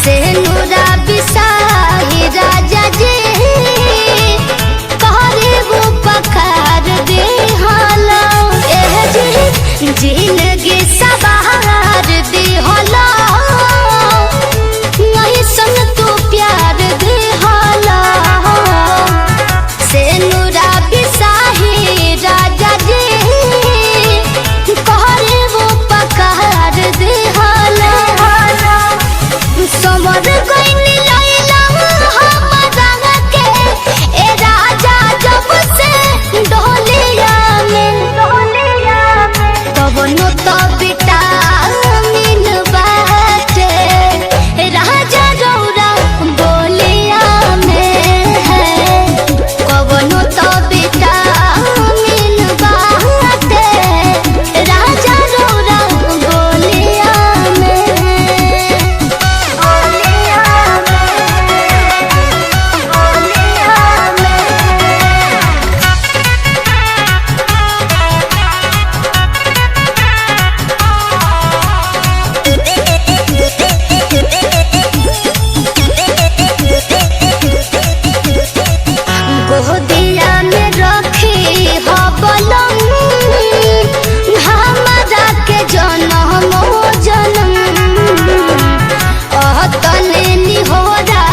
से नूरा बिसाही राजा जी कहरे वो पखार दिहला एह जी जिंदगी सवार दिहला ऐसन तू प्यार दिहला से नूरा बिसाही राजा जी कहरे वो पकार दिहला समर गइनी लैला हमरा के ए राजा जब से डोलिया में तब नो तो विटामिन बाटे राजा रौरा बोलिया में है कवनो तो विटामिन बाटे राजा रौरा बोलिया में गोदिया में रखी हो बलम हमरा के जनम तने निहोरा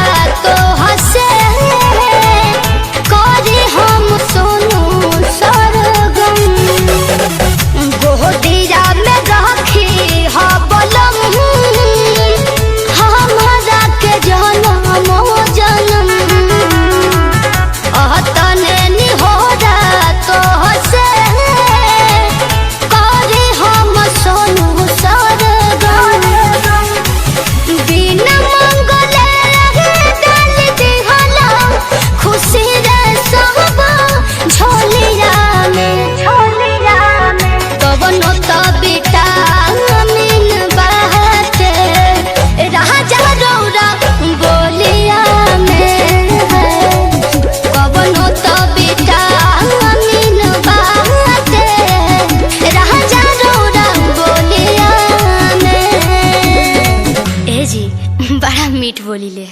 तो हसे करे हम सोनू सरगम गोदिया में रखी हो बलम हमरा के जनम तने निहोरा तो हसे करे हम सोनू सरगम बिना मंगले डाल दिहला खुशी रे सब झोलिया में कवनो तो विटामिन बाटे राजा रौरा बोलिया में है कवनो तो विटामिन बाटे राजा रौरा बोलिया में। ए जी बड़ा मीठ बोलिले।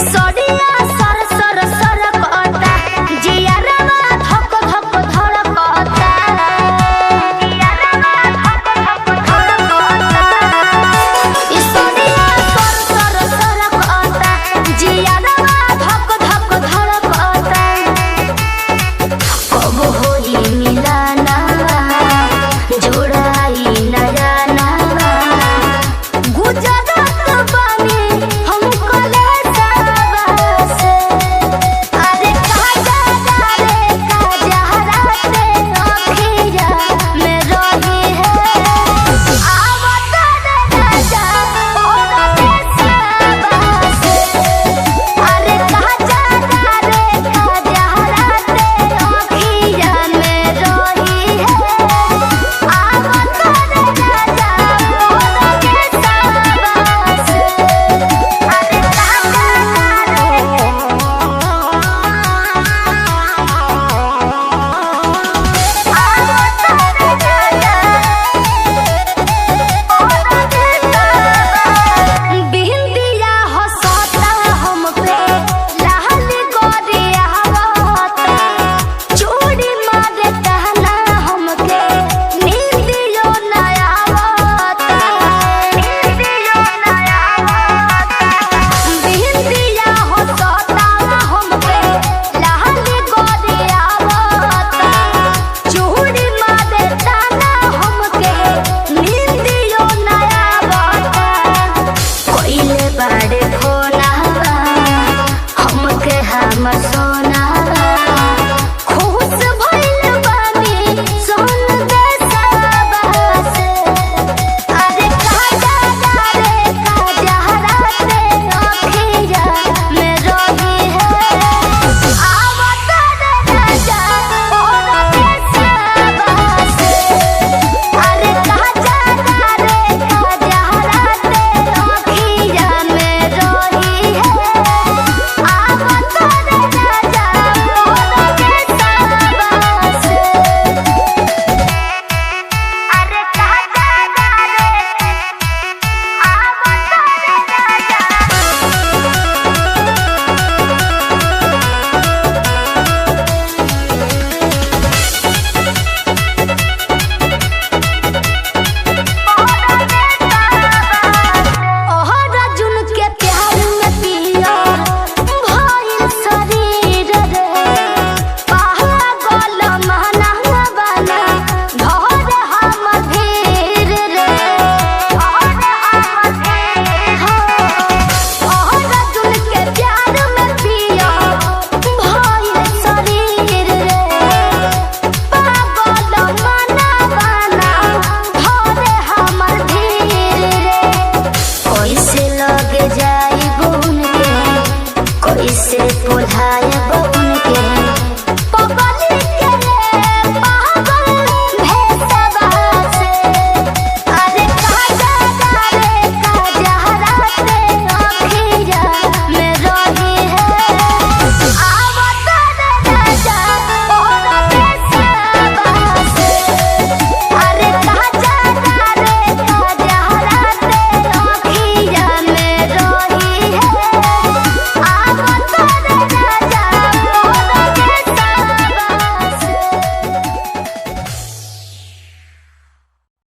सर सर सर कहता जियरवा धक धक धड़कता हम सोना